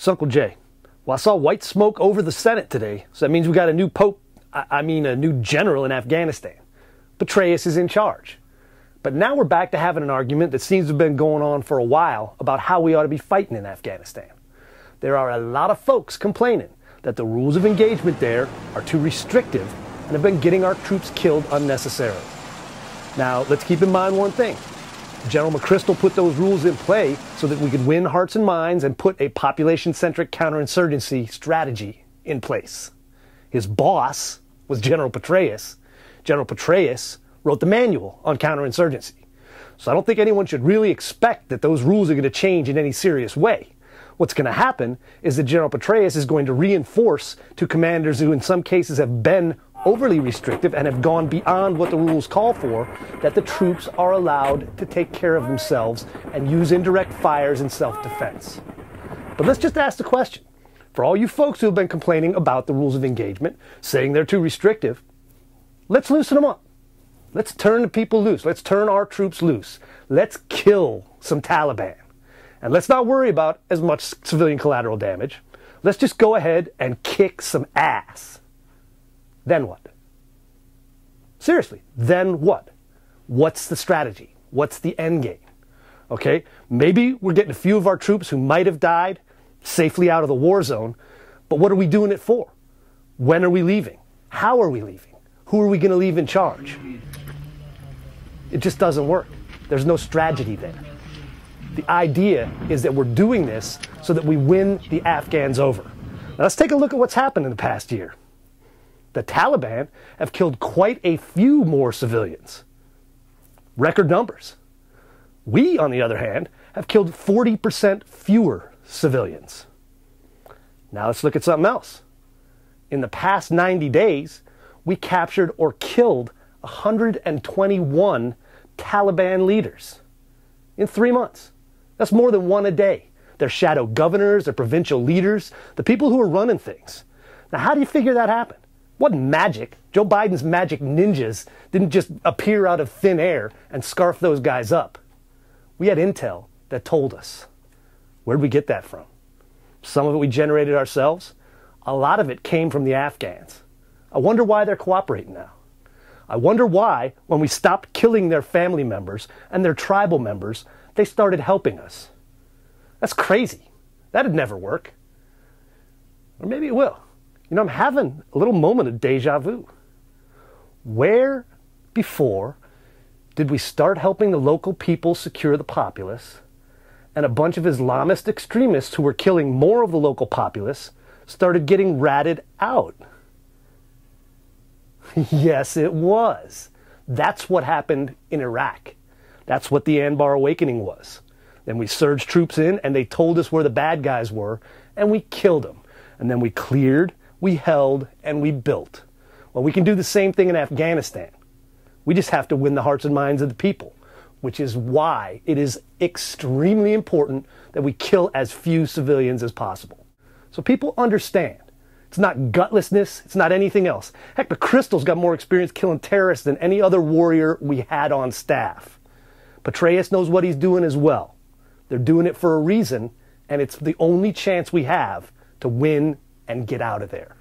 It's Uncle Jay. Well, I saw white smoke over the Senate today, so that means we got a new a new general in Afghanistan. Petraeus is in charge. But now we're back to having an argument that seems to have been going on for a while about how we ought to be fighting in Afghanistan. There are a lot of folks complaining that the rules of engagement there are too restrictive and have been getting our troops killed unnecessarily. Now, let's keep in mind one thing. General McChrystal put those rules in play so that we could win hearts and minds and put a population-centric counterinsurgency strategy in place. His boss was General Petraeus. General Petraeus wrote the manual on counterinsurgency. So I don't think anyone should really expect that those rules are going to change in any serious way. What's going to happen is that General Petraeus is going to reinforce to commanders who in some cases have been overly restrictive and have gone beyond what the rules call for, that the troops are allowed to take care of themselves and use indirect fires in self-defense. But let's just ask the question. For all you folks who have been complaining about the rules of engagement, saying they're too restrictive, let's loosen them up. Let's turn the people loose. Let's turn our troops loose. Let's kill some Taliban. And let's not worry about as much civilian collateral damage. Let's just go ahead and kick some ass. Then what? Seriously, then what? What's the strategy? What's the end game? Okay, maybe we're getting a few of our troops who might have died safely out of the war zone, but what are we doing it for? When are we leaving? How are we leaving? Who are we going to leave in charge? It just doesn't work. There's no strategy there. The idea is that we're doing this so that we win the Afghans over. Now let's take a look at what's happened in the past year. The Taliban have killed quite a few more civilians. Record numbers. We, on the other hand, have killed 40% fewer civilians. Now let's look at something else. In the past 90 days, we captured or killed 121 Taliban leaders in 3 months. That's more than one a day. They're shadow governors, they're provincial leaders, the people who are running things. Now, how do you figure that happened? What magic? Joe Biden's magic ninjas didn't just appear out of thin air and scarf those guys up. We had intel that told us. Where'd we get that from? Some of it we generated ourselves. A lot of it came from the Afghans. I wonder why they're cooperating now. I wonder why, when we stopped killing their family members and their tribal members, they started helping us. That's crazy. That'd never work. Or maybe it will. You know, I'm having a little moment of deja vu. Where before did we start helping the local people secure the populace, and a bunch of Islamist extremists who were killing more of the local populace started getting ratted out? Yes, it was. That's what happened in Iraq. That's what the Anbar Awakening was. Then we surged troops in, and they told us where the bad guys were, and we killed them. And then we cleared, we held, and we built. Well, we can do the same thing in Afghanistan. We just have to win the hearts and minds of the people, which is why it is extremely important that we kill as few civilians as possible. So people understand. It's not gutlessness. It's not anything else. Heck, McChrystal's got more experience killing terrorists than any other warrior we had on staff. Petraeus knows what he's doing as well. They're doing it for a reason, and it's the only chance we have to win and get out of there.